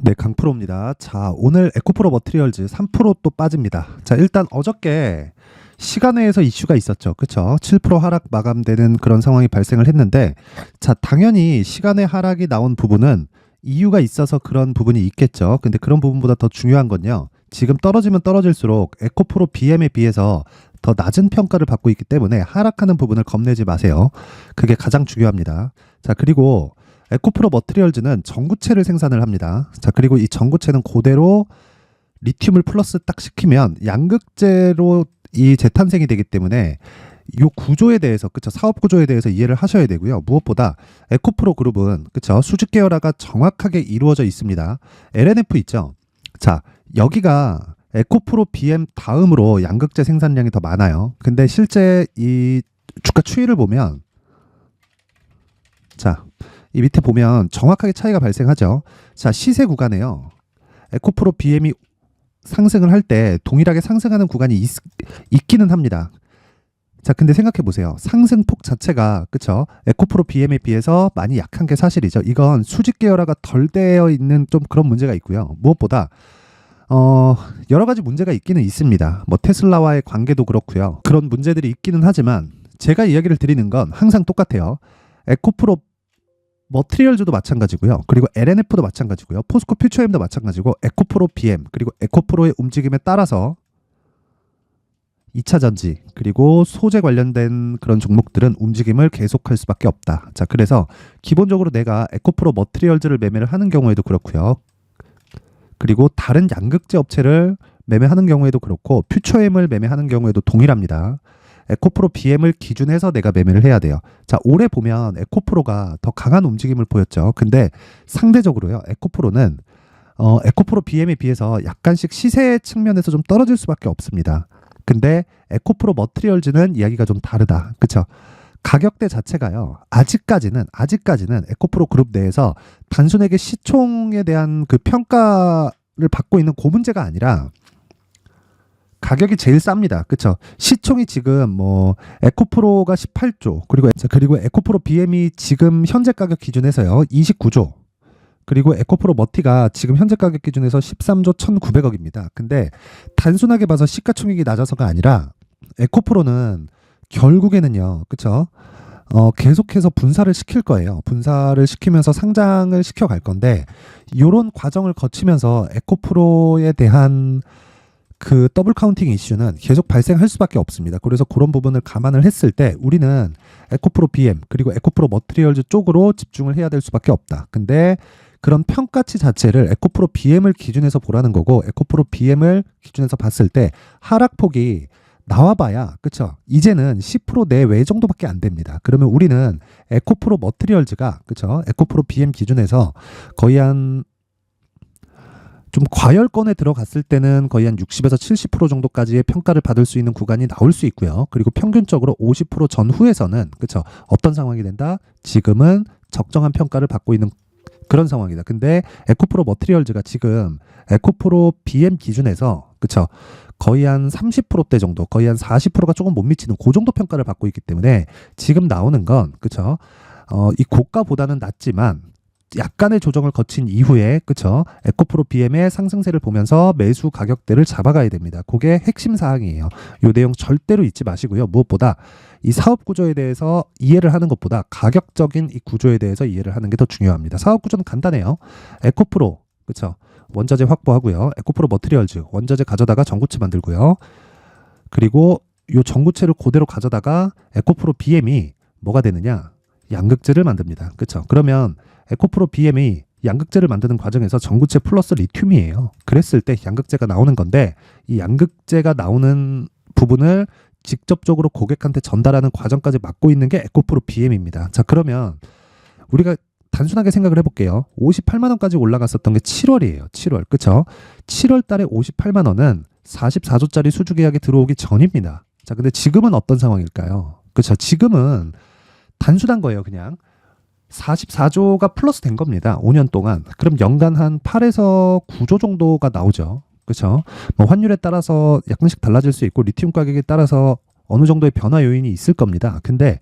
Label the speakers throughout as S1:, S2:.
S1: 네, 강프로입니다. 자, 오늘 에코프로 머티리얼즈 3% 또 빠집니다. 자, 일단 어저께 시간외에서 이슈가 있었죠. 그쵸? 7% 하락 마감되는 그런 상황이 발생을 했는데, 자, 당연히 시간외 하락이 나온 부분은 이유가 있어서 그런 부분이 있겠죠. 근데 그런 부분보다 더 중요한 건요. 지금 떨어지면 떨어질수록 에코프로 BM에 비해서 더 낮은 평가를 받고 있기 때문에 하락하는 부분을 겁내지 마세요. 그게 가장 중요합니다. 자, 그리고 에코프로 머티리얼즈는 전구체를 생산을 합니다. 자, 그리고 이 전구체는 그대로 리튬을 플러스 딱 시키면 양극재로 이 재탄생이 되기 때문에 이 구조에 대해서, 그쵸, 사업 구조에 대해서 이해를 하셔야 되고요. 무엇보다 에코프로 그룹은, 그쵸, 수직 계열화가 정확하게 이루어져 있습니다. LNF 있죠. 자, 여기가 에코프로 BM 다음으로 양극재 생산량이 더 많아요. 근데 실제 이 주가 추이를 보면, 자, 이 밑에 보면 정확하게 차이가 발생하죠. 자, 시세 구간에요. 에코프로 BM이 상승을 할 때 동일하게 상승하는 구간이 있기는 합니다. 자, 근데 생각해 보세요. 상승폭 자체가, 그쵸, 에코프로 BM에 비해서 많이 약한 게 사실이죠. 이건 수직 계열화가 덜 되어 있는 좀 그런 문제가 있고요. 무엇보다 여러 가지 문제가 있기는 있습니다. 뭐 테슬라와의 관계도 그렇고요. 그런 문제들이 있기는 하지만 제가 이야기를 드리는 건 항상 똑같아요. 에코프로 머티리얼즈도 마찬가지고요. 그리고 LNF도 마찬가지고요. 포스코 퓨처엠도 마찬가지고 에코프로 BM 그리고 에코프로의 움직임에 따라서 2차 전지 그리고 소재 관련된 그런 종목들은 움직임을 계속할 수밖에 없다. 자, 그래서 기본적으로 내가 에코프로 머티리얼즈를 매매를 하는 경우에도 그렇고요. 그리고 다른 양극재 업체를 매매하는 경우에도 그렇고 퓨처엠을 매매하는 경우에도 동일합니다. 에코프로 BM을 기준해서 내가 매매를 해야 돼요. 자, 올해 보면 에코프로가 더 강한 움직임을 보였죠. 근데 상대적으로요, 에코프로는 에코프로 BM에 비해서 약간씩 시세 측면에서 좀 떨어질 수밖에 없습니다. 근데 에코프로 머티리얼즈는 이야기가 좀 다르다. 그쵸? 가격대 자체가요, 아직까지는 에코프로 그룹 내에서 단순하게 시총에 대한 그 평가를 받고 있는 그 문제가 아니라 가격이 제일 쌉니다. 그쵸? 시총이 지금 뭐 에코프로가 18조 그리고 에코프로 BM이 지금 현재 가격 기준에서요 29조, 그리고 에코프로 머티가 지금 현재 가격 기준에서 13조 1,900억입니다. 근데 단순하게 봐서 시가총액이 낮아서가 아니라 에코프로는 결국에는요, 그쵸? 계속해서 분사를 시킬 거예요. 분사를 시키면서 상장을 시켜갈 건데, 이런 과정을 거치면서 에코프로에 대한 그 더블 카운팅 이슈는 계속 발생할 수밖에 없습니다. 그래서 그런 부분을 감안을 했을 때 우리는 에코프로 BM 그리고 에코프로 머티리얼즈 쪽으로 집중을 해야 될 수밖에 없다. 근데 그런 평가치 자체를 에코프로 BM을 기준해서 보라는 거고, 에코프로 BM을 기준해서 봤을 때 하락폭이 나와봐야, 그쵸, 이제는 10% 내외 정도밖에 안 됩니다. 그러면 우리는 에코프로 머티리얼즈가, 그쵸, 에코프로 BM 기준에서 거의 한 좀 과열권에 들어갔을 때는 거의 한 60에서 70% 정도까지의 평가를 받을 수 있는 구간이 나올 수 있고요. 그리고 평균적으로 50% 전후에서는, 그쵸, 어떤 상황이 된다? 지금은 적정한 평가를 받고 있는 그런 상황이다. 근데 에코프로 머티리얼즈가 지금 에코프로 BM 기준에서, 그쵸, 거의 한 30%대 정도, 거의 한 40%가 조금 못 미치는 그 정도 평가를 받고 있기 때문에 지금 나오는 건, 그쵸, 이 고가보다는 낮지만 약간의 조정을 거친 이후에, 그쵸, 에코프로 BM의 상승세를 보면서 매수 가격대를 잡아가야 됩니다. 그게 핵심 사항이에요. 이 내용 절대로 잊지 마시고요. 무엇보다 이 사업 구조에 대해서 이해를 하는 것보다 가격적인 이 구조에 대해서 이해를 하는 게 더 중요합니다. 사업 구조는 간단해요. 에코프로, 그쵸, 원자재 확보하고요. 에코프로 머티리얼즈 원자재 가져다가 전구체 만들고요. 그리고 이 전구체를 그대로 가져다가 에코프로 BM이 뭐가 되느냐? 양극재를 만듭니다. 그쵸? 그러면 에코프로 BM이 양극재를 만드는 과정에서 전구체 플러스 리튬이에요. 그랬을 때 양극재가 나오는 건데, 이 양극재가 나오는 부분을 직접적으로 고객한테 전달하는 과정까지 맡고 있는 게 에코프로 BM입니다. 자, 그러면 우리가 단순하게 생각을 해볼게요. 58만 원까지 올라갔었던 게 7월이에요. 7월. 그쵸? 7월 달에 58만 원은 44조짜리 수주 계약이 들어오기 전입니다. 자, 근데 지금은 어떤 상황일까요? 그쵸? 지금은 단순한 거예요. 그냥 44조가 플러스 된 겁니다. 5년 동안. 그럼 연간 한 8에서 9조 정도가 나오죠. 그렇죠? 뭐 환율에 따라서 약간씩 달라질 수 있고 리튬 가격에 따라서 어느 정도의 변화 요인이 있을 겁니다. 근데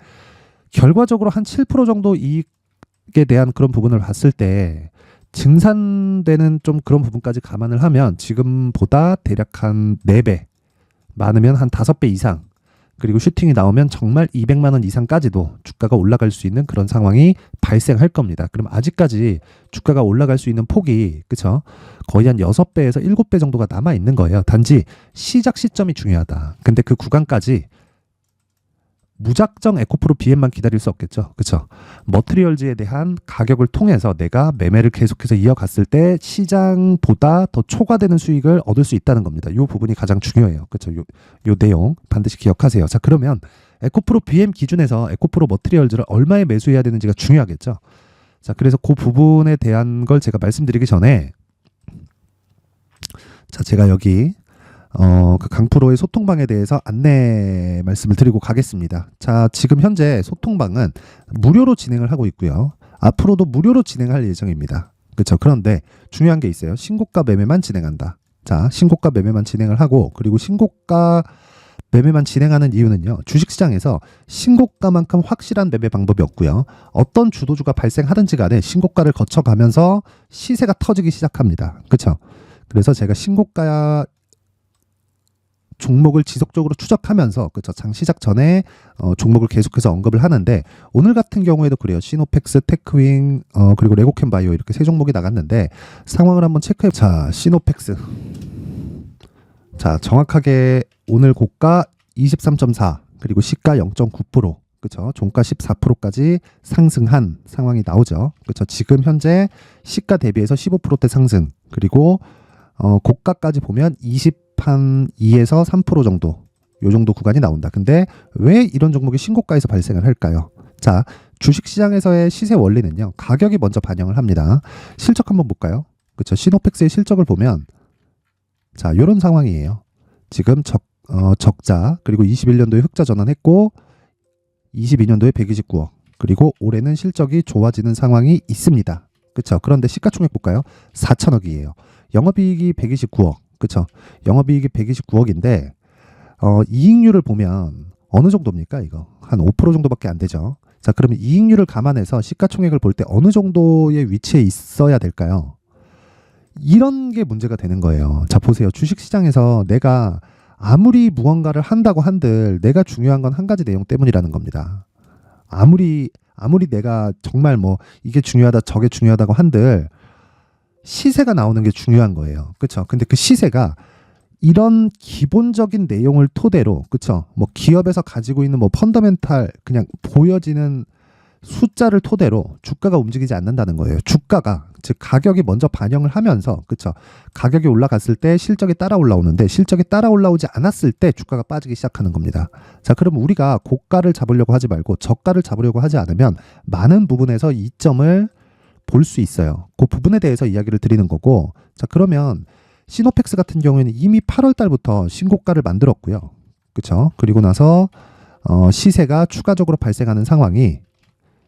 S1: 결과적으로 한 7% 정도 이익에 대한 그런 부분을 봤을 때 증산되는 좀 그런 부분까지 감안을 하면 지금보다 대략 한 4배, 많으면 한 5배 이상, 그리고 슈팅이 나오면 정말 200만 원 이상까지도 주가가 올라갈 수 있는 그런 상황이 발생할 겁니다. 그럼 아직까지 주가가 올라갈 수 있는 폭이, 그쵸? 거의 한 6배에서 7배 정도가 남아 있는 거예요. 단지 시작 시점이 중요하다. 근데 그 구간까지 무작정 에코프로 BM만 기다릴 수 없겠죠. 그쵸? 머트리얼즈에 대한 가격을 통해서 내가 매매를 계속해서 이어갔을 때 시장보다 더 초과되는 수익을 얻을 수 있다는 겁니다. 이 부분이 가장 중요해요. 그쵸? 요 내용 반드시 기억하세요. 자, 그러면 에코프로 BM 기준에서 에코프로 머트리얼즈를 얼마에 매수해야 되는지가 중요하겠죠. 자, 그래서 그 부분에 대한 걸 제가 말씀드리기 전에, 자, 제가 여기 그 강프로의 소통방에 대해서 안내 말씀을 드리고 가겠습니다. 자, 지금 현재 소통방은 무료로 진행을 하고 있고요. 앞으로도 무료로 진행할 예정입니다. 그렇죠? 그런데 중요한 게 있어요. 신고가 매매만 진행한다. 자, 신고가 매매만 진행을 하고, 그리고 신고가 매매만 진행하는 이유는요, 주식시장에서 신고가만큼 확실한 매매 방법이 없고요. 어떤 주도주가 발생하든지 간에 신고가를 거쳐가면서 시세가 터지기 시작합니다. 그렇죠? 그래서 제가 신고가 종목을 지속적으로 추적하면서, 그쵸, 장 시작 전에 종목을 계속해서 언급을 하는데, 오늘 같은 경우에도 그래요. 시노펙스, 테크윙, 그리고 레고캠 바이오, 이렇게 3종목이 나갔는데 상황을 한번 체크해. 자, 시노펙스. 자, 정확하게 오늘 고가 23.4, 그리고 시가 0.9%, 그쵸, 종가 14%까지 상승한 상황이 나오죠. 그쵸, 지금 현재 시가 대비해서 15%대 상승, 그리고 고가까지 보면 2에서 3% 정도, 요 정도 구간이 나온다. 근데 왜 이런 종목이 신고가에서 발생을 할까요? 자, 주식시장에서의 시세 원리는요, 가격이 먼저 반영을 합니다. 실적 한번 볼까요? 그쵸, 시노펙스의 실적을 보면, 자, 요런 상황이에요. 지금 적자, 그리고 21년도에 흑자 전환했고 22년도에 129억, 그리고 올해는 실적이 좋아지는 상황이 있습니다. 그쵸? 그런데 시가총액 볼까요? 4천억이에요. 영업이익이 129억. 그쵸? 영업이익이 129억인데 이익률을 보면 어느 정도입니까? 이거 한 5% 정도밖에 안 되죠. 자, 그러면 이익률을 감안해서 시가총액을 볼 때 어느 정도의 위치에 있어야 될까요? 이런 게 문제가 되는 거예요. 자, 보세요. 주식시장에서 내가 아무리 무언가를 한다고 한들 내가 중요한 건 한 가지 내용 때문이라는 겁니다. 아무리 내가 정말 뭐 이게 중요하다 저게 중요하다고 한들 시세가 나오는 게 중요한 거예요. 그렇죠? 근데 그 시세가 이런 기본적인 내용을 토대로, 그렇죠? 뭐 기업에서 가지고 있는 뭐 펀더멘탈, 그냥 보여지는 숫자를 토대로 주가가 움직이지 않는다는 거예요. 주가가, 즉 가격이 먼저 반영을 하면서, 그렇죠? 가격이 올라갔을 때 실적이 따라 올라오는데 실적이 따라 올라오지 않았을 때 주가가 빠지기 시작하는 겁니다. 자, 그럼 우리가 고가를 잡으려고 하지 말고 저가를 잡으려고 하지 않으면 많은 부분에서 이점을 볼 수 있어요. 그 부분에 대해서 이야기를 드리는 거고, 자, 그러면 시노펙스 같은 경우에는 이미 8월 달부터 신고가를 만들었고요. 그렇죠? 그리고 나서 시세가 추가적으로 발생하는 상황이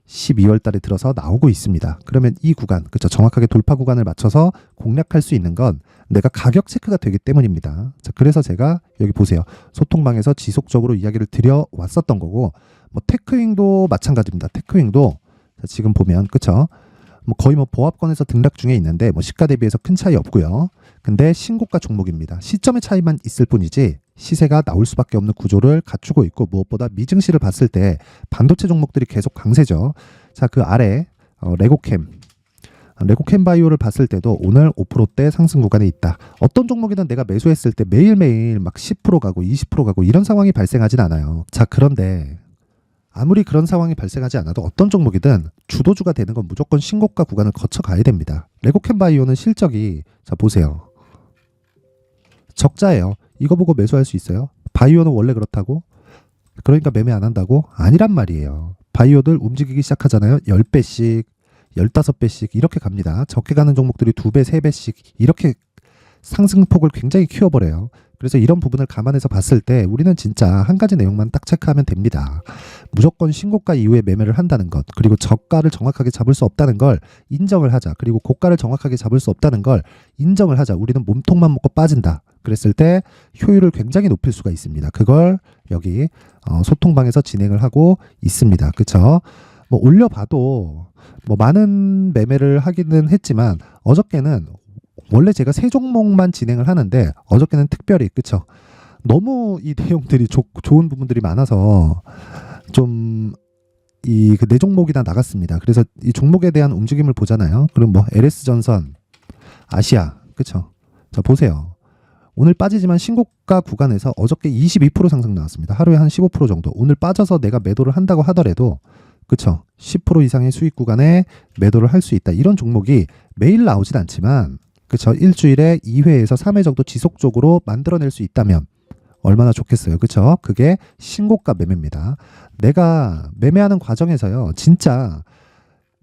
S1: 12월 달에 들어서 나오고 있습니다. 그러면 이 구간, 그렇죠? 정확하게 돌파 구간을 맞춰서 공략할 수 있는 건 내가 가격 체크가 되기 때문입니다. 자, 그래서 제가 여기 보세요. 소통방에서 지속적으로 이야기를 드려 왔었던 거고, 뭐 테크윙도 마찬가지입니다. 테크윙도 지금 보면, 그렇죠? 뭐 거의 뭐 보합권에서 등락 중에 있는데 뭐 시가 대비해서 큰 차이 없고요. 근데 신고가 종목입니다. 시점의 차이만 있을 뿐이지 시세가 나올 수밖에 없는 구조를 갖추고 있고, 무엇보다 미증시를 봤을 때 반도체 종목들이 계속 강세죠. 자, 그 아래 레고캠 바이오를 봤을 때도 오늘 5%대 상승 구간에 있다. 어떤 종목이든 내가 매수했을 때 매일매일 막 10% 가고 20% 가고 이런 상황이 발생하진 않아요. 자, 그런데 아무리 그런 상황이 발생하지 않아도 어떤 종목이든 주도주가 되는 건 무조건 신고가 구간을 거쳐가야 됩니다. 레고캠 바이오는 실적이, 자, 보세요. 적자예요. 이거 보고 매수할 수 있어요? 바이오는 원래 그렇다고? 그러니까 매매 안 한다고? 아니란 말이에요. 바이오들 움직이기 시작하잖아요. 10배씩, 15배씩 이렇게 갑니다. 적게 가는 종목들이 2배, 3배씩 이렇게 상승폭을 굉장히 키워버려요. 그래서 이런 부분을 감안해서 봤을 때 우리는 진짜 한 가지 내용만 딱 체크하면 됩니다. 무조건 신고가 이후에 매매를 한다는 것, 그리고 저가를 정확하게 잡을 수 없다는 걸 인정을 하자. 그리고 고가를 정확하게 잡을 수 없다는 걸 인정을 하자. 우리는 몸통만 먹고 빠진다. 그랬을 때 효율을 굉장히 높일 수가 있습니다. 그걸 여기 소통방에서 진행을 하고 있습니다. 그렇죠? 뭐 올려봐도 뭐 많은 매매를 하기는 했지만 어저께는 원래 제가 세 종목만 진행을 하는데 어저께는 특별히 그쵸? 너무 이 내용들이 좋은 부분들이 많아서 좀 이 그 네 종목이 다 나갔습니다. 그래서 이 종목에 대한 움직임을 보잖아요. 그럼 뭐 LS전선, 아시아, 그쵸? 자 보세요. 오늘 빠지지만 신고가 구간에서 어저께 22% 상승 나왔습니다. 하루에 한 15% 정도. 오늘 빠져서 내가 매도를 한다고 하더라도 그쵸? 10% 이상의 수익 구간에 매도를 할 수 있다. 이런 종목이 매일 나오진 않지만 그쵸? 일주일에 2회에서 3회 정도 지속적으로 만들어낼 수 있다면 얼마나 좋겠어요. 그쵸? 그게 신고가 매매입니다. 내가 매매하는 과정에서요. 진짜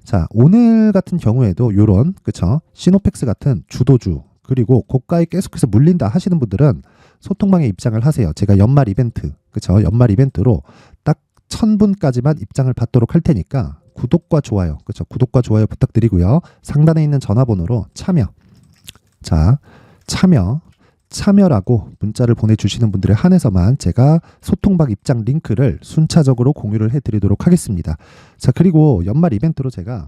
S1: 자 오늘 같은 경우에도 요런 그쵸? 시노펙스 같은 주도주 그리고 고가에 계속해서 물린다 하시는 분들은 소통방에 입장을 하세요. 제가 연말 이벤트 그쵸? 연말 이벤트로 딱 1000분까지만 입장을 받도록 할 테니까 구독과 좋아요 그쵸? 구독과 좋아요 부탁드리고요. 상단에 있는 전화번호로 참여라고 문자를 보내주시는 분들에 한해서만 제가 소통방 입장 링크를 순차적으로 공유를 해드리도록 하겠습니다. 자 그리고 연말 이벤트로 제가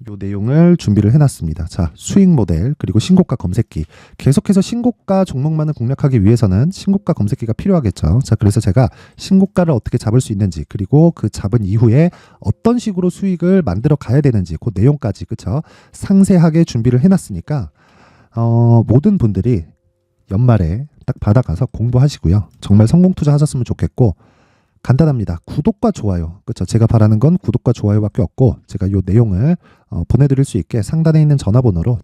S1: 요 내용을 준비를 해놨습니다. 자 수익 모델 그리고 신고가 검색기 계속해서 신고가 종목만을 공략하기 위해서는 신고가 검색기가 필요하겠죠. 자 그래서 제가 신고가를 어떻게 잡을 수 있는지 그리고 그 잡은 이후에 어떤 식으로 수익을 만들어 가야 되는지 그 내용까지 그쵸 상세하게 준비를 해놨으니까 모든 분들이 연말에 딱 받아가서 공부하시고요. 정말 성공 투자하셨으면 좋겠고 간단합니다. 구독과 좋아요. 그렇죠? 제가 바라는 건 구독과 좋아요밖에 없고 제가 이 내용을 보내드릴 수 있게 상단에 있는 전화번호로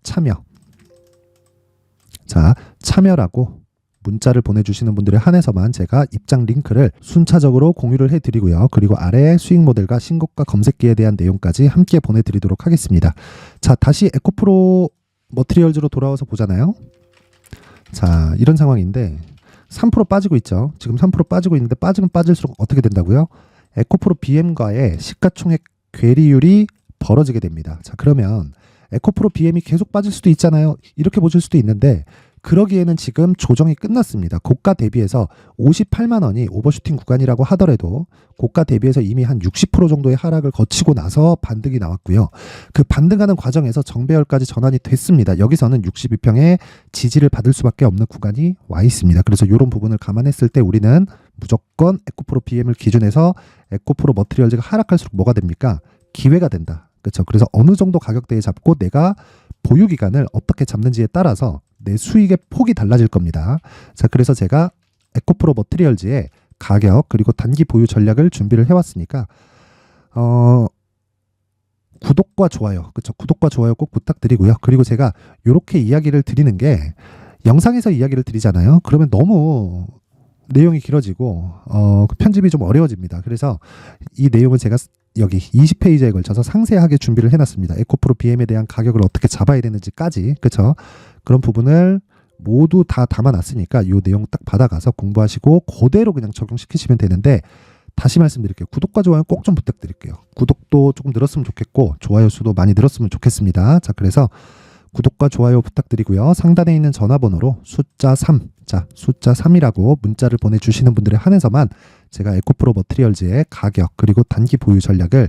S1: 참여라고 문자를 보내주시는 분들에 한해서만 제가 입장 링크를 순차적으로 공유를 해드리고요. 그리고 아래 수익 모델과 신고가 검색기에 대한 내용까지 함께 보내드리도록 하겠습니다. 자 다시 에코프로 머티리얼즈로 돌아와서 보잖아요. 자 이런 상황인데 3% 빠지고 있죠. 지금 3% 빠지고 있는데 빠지면 빠질수록 어떻게 된다고요? 에코프로 BM과의 시가총액 괴리율이 벌어지게 됩니다. 자 그러면 에코프로 BM이 계속 빠질 수도 있잖아요. 이렇게 보실 수도 있는데 그러기에는 지금 조정이 끝났습니다. 고가 대비해서 58만 원이 오버슈팅 구간이라고 하더라도 고가 대비해서 이미 한 60% 정도의 하락을 거치고 나서 반등이 나왔고요. 그 반등하는 과정에서 정배열까지 전환이 됐습니다. 여기서는 62평의 지지를 받을 수밖에 없는 구간이 와 있습니다. 그래서 이런 부분을 감안했을 때 우리는 무조건 에코프로 BM을 기준해서 에코프로 머티리얼즈가 하락할수록 뭐가 됩니까? 기회가 된다. 그렇죠? 그래서 어느 정도 가격대에 잡고 내가 보유 기간을 어떻게 잡는지에 따라서 내 수익의 폭이 달라질 겁니다. 자, 그래서 제가 에코프로 머티리얼즈의 가격 그리고 단기 보유 전략을 준비를 해왔으니까 구독과 좋아요, 그렇죠? 구독과 좋아요 꼭 부탁드리고요. 그리고 제가 이렇게 이야기를 드리는 게 영상에서 이야기를 드리잖아요. 그러면 너무 내용이 길어지고 편집이 좀 어려워집니다. 그래서 이 내용을 제가 여기 20페이지에 걸쳐서 상세하게 준비를 해놨습니다. 에코프로 BM에 대한 가격을 어떻게 잡아야 되는지까지 그렇죠? 그런 부분을 모두 다 담아놨으니까 이 내용 딱 받아가서 공부하시고 그대로 그냥 적용시키시면 되는데 다시 말씀드릴게요. 구독과 좋아요 꼭 좀 부탁드릴게요. 구독도 조금 늘었으면 좋겠고 좋아요 수도 많이 늘었으면 좋겠습니다. 자 그래서 구독과 좋아요 부탁드리고요. 상단에 있는 전화번호로 숫자 3, 자 숫자 3이라고 문자를 보내주시는 분들에 한해서만 제가 에코프로 머티리얼즈의 가격 그리고 단기 보유 전략을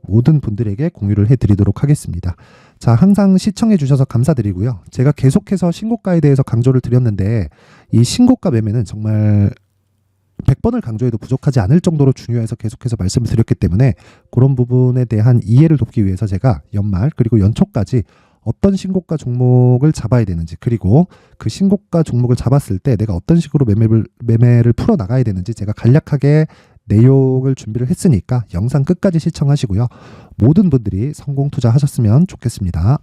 S1: 모든 분들에게 공유를 해드리도록 하겠습니다. 자 항상 시청해 주셔서 감사드리고요. 제가 계속해서 신고가에 대해서 강조를 드렸는데 이 신고가 매매는 정말 100번을 강조해도 부족하지 않을 정도로 중요해서 계속해서 말씀을 드렸기 때문에 그런 부분에 대한 이해를 돕기 위해서 제가 연말 그리고 연초까지 어떤 신고가 종목을 잡아야 되는지 그리고 그 신고가 종목을 잡았을 때 내가 어떤 식으로 매매를 풀어나가야 되는지 제가 간략하게 내용을 준비를 했으니까 영상 끝까지 시청하시고요. 모든 분들이 성공 투자하셨으면 좋겠습니다.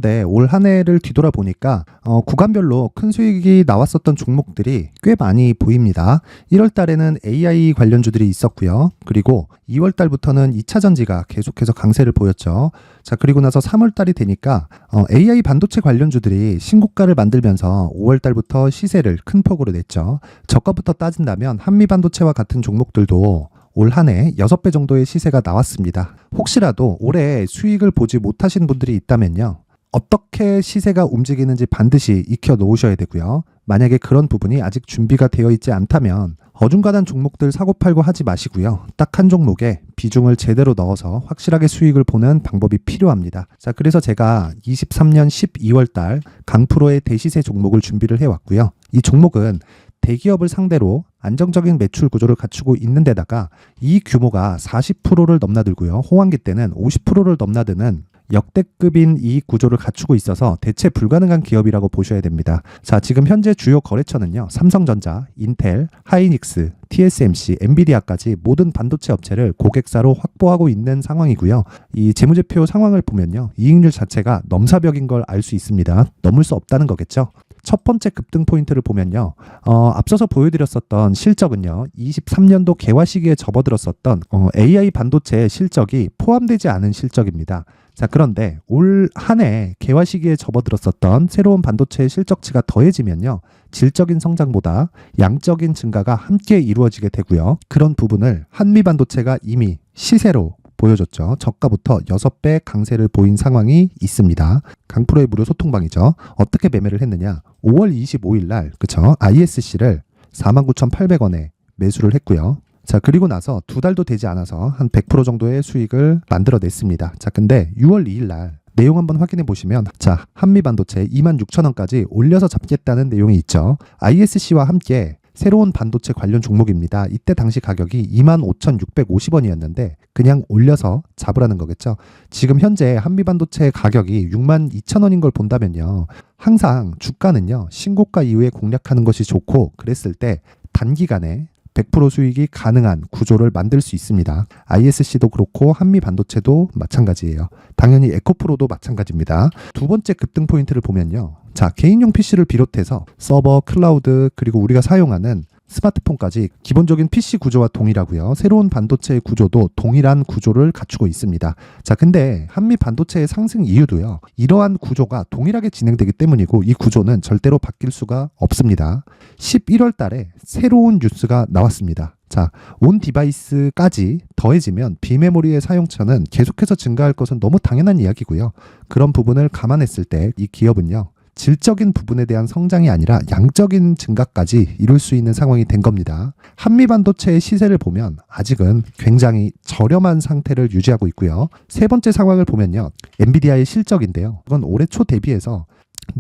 S1: 네, 올 한 해를 뒤돌아보니까 구간별로 큰 수익이 나왔었던 종목들이 꽤 많이 보입니다. 1월 달에는 AI 관련주들이 있었고요. 그리고 2월 달부터는 2차 전지가 계속해서 강세를 보였죠. 자, 그리고 나서 3월 달이 되니까 AI 반도체 관련주들이 신고가를 만들면서 5월 달부터 시세를 큰 폭으로 냈죠. 저가부터 따진다면 한미반도체와 같은 종목들도 올 한 해 6배 정도의 시세가 나왔습니다. 혹시라도 올해 수익을 보지 못하신 분들이 있다면요. 어떻게 시세가 움직이는지 반드시 익혀 놓으셔야 되고요. 만약에 그런 부분이 아직 준비가 되어 있지 않다면 어중간한 종목들 사고팔고 하지 마시고요. 딱 한 종목에 비중을 제대로 넣어서 확실하게 수익을 보는 방법이 필요합니다. 자, 그래서 제가 23년 12월 달 강프로의 대시세 종목을 준비를 해왔고요. 이 종목은 대기업을 상대로 안정적인 매출 구조를 갖추고 있는 데다가 이 규모가 40%를 넘나들고요. 호황기 때는 50%를 넘나드는 역대급인 이익 구조를 갖추고 있어서 대체 불가능한 기업이라고 보셔야 됩니다. 자, 지금 현재 주요 거래처는요. 삼성전자, 인텔, 하이닉스, TSMC, 엔비디아까지 모든 반도체 업체를 고객사로 확보하고 있는 상황이고요. 이 재무제표 상황을 보면요. 이익률 자체가 넘사벽인 걸 알 수 있습니다. 넘을 수 없다는 거겠죠. 첫 번째 급등 포인트를 보면요. 앞서서 보여드렸었던 실적은요. 23년도 개화 시기에 접어들었었던 AI 반도체 실적이 포함되지 않은 실적입니다. 자, 그런데 올 한 해 개화 시기에 접어들었었던 새로운 반도체의 실적치가 더해지면요. 질적인 성장보다 양적인 증가가 함께 이루어지게 되고요. 그런 부분을 한미반도체가 이미 시세로 보여줬죠. 저가부터 6배 강세를 보인 상황이 있습니다. 강프로의 무료 소통방이죠. 어떻게 매매를 했느냐. 5월 25일 날 그쵸? ISC를 49,800원에 매수를 했고요. 자, 그리고 나서 2달도 되지 않아서 한 100% 정도의 수익을 만들어냈습니다. 자, 근데 6월 2일 날 내용 한번 확인해 보시면 자, 한미반도체 26,000원까지 올려서 잡겠다는 내용이 있죠. ISC와 함께 새로운 반도체 관련 종목입니다. 이때 당시 가격이 25,650원이었는데 그냥 올려서 잡으라는 거겠죠. 지금 현재 한미반도체 가격이 62,000원인 걸 본다면요. 항상 주가는요. 신고가 이후에 공략하는 것이 좋고 그랬을 때 단기간에 100% 수익이 가능한 구조를 만들 수 있습니다. ISC도 그렇고 한미반도체도 마찬가지예요. 당연히 에코프로도 마찬가지입니다. 두 번째 급등 포인트를 보면요. 자, 개인용 PC를 비롯해서 서버, 클라우드, 그리고 우리가 사용하는 스마트폰까지 기본적인 PC 구조와 동일하고요. 새로운 반도체의 구조도 동일한 구조를 갖추고 있습니다. 자, 근데 한미 반도체의 상승 이유도요. 이러한 구조가 동일하게 진행되기 때문이고 이 구조는 절대로 바뀔 수가 없습니다. 11월 달에 새로운 뉴스가 나왔습니다. 자, 온 디바이스까지 더해지면 비메모리의 사용처는 계속해서 증가할 것은 너무 당연한 이야기고요. 그런 부분을 감안했을 때 이 기업은요. 질적인 부분에 대한 성장이 아니라 양적인 증가까지 이룰 수 있는 상황이 된 겁니다. 한미반도체의 시세를 보면 아직은 굉장히 저렴한 상태를 유지하고 있고요. 세 번째 상황을 보면요. 엔비디아의 실적인데요. 이건 올해 초 대비해서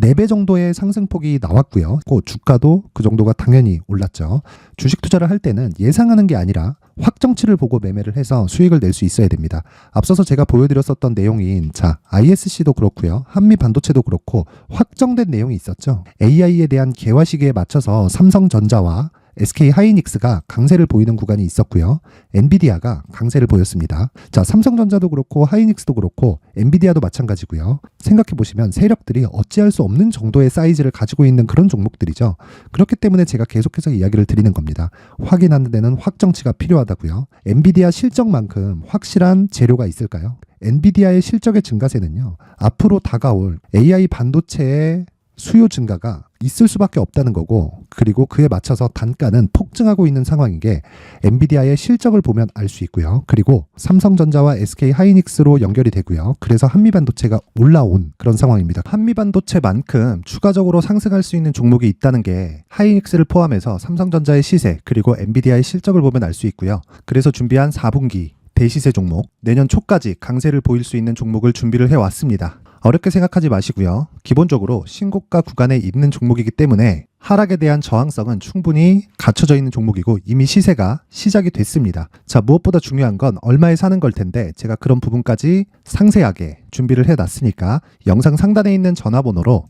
S1: 4배 정도의 상승폭이 나왔고요. 주가도 그 정도가 당연히 올랐죠. 주식 투자를 할 때는 예상하는 게 아니라 확정치를 보고 매매를 해서 수익을 낼 수 있어야 됩니다. 앞서서 제가 보여드렸었던 내용인 자, ISC도 그렇고요. 한미반도체도 그렇고 확정된 내용이 있었죠. AI에 대한 개화 시기에 맞춰서 삼성전자와 SK 하이닉스가 강세를 보이는 구간이 있었고요. 엔비디아가 강세를 보였습니다. 자, 삼성전자도 그렇고 하이닉스도 그렇고 엔비디아도 마찬가지고요. 생각해 보시면 세력들이 어찌할 수 없는 정도의 사이즈를 가지고 있는 그런 종목들이죠. 그렇기 때문에 제가 계속해서 이야기를 드리는 겁니다. 확인하는 데는 확정치가 필요하다고요. 엔비디아 실적만큼 확실한 재료가 있을까요? 엔비디아의 실적의 증가세는요. 앞으로 다가올 AI 반도체의 수요 증가가 있을 수밖에 없다는 거고 그리고 그에 맞춰서 단가는 폭증하고 있는 상황인 게 엔비디아의 실적을 보면 알 수 있고요. 그리고 삼성전자와 SK 하이닉스로 연결이 되고요. 그래서 한미반도체가 올라온 그런 상황입니다. 한미반도체만큼 추가적으로 상승할 수 있는 종목이 있다는 게 하이닉스를 포함해서 삼성전자의 시세 그리고 엔비디아의 실적을 보면 알 수 있고요. 그래서 준비한 4분기 대시세 종목 내년 초까지 강세를 보일 수 있는 종목을 준비를 해왔습니다. 어렵게 생각하지 마시고요. 기본적으로 신고가 구간에 있는 종목이기 때문에 하락에 대한 저항성은 충분히 갖춰져 있는 종목이고 이미 시세가 시작이 됐습니다. 자, 무엇보다 중요한 건 얼마에 사는 걸 텐데 제가 그런 부분까지 상세하게 준비를 해놨으니까 영상 상단에 있는 전화번호로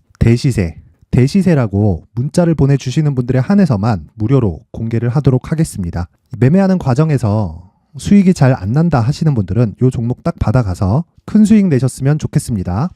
S1: 대시세라고 문자를 보내주시는 분들에 한해서만 무료로 공개를 하도록 하겠습니다. 매매하는 과정에서 수익이 잘 안 난다 하시는 분들은 이 종목 딱 받아가서 큰 수익 내셨으면 좋겠습니다.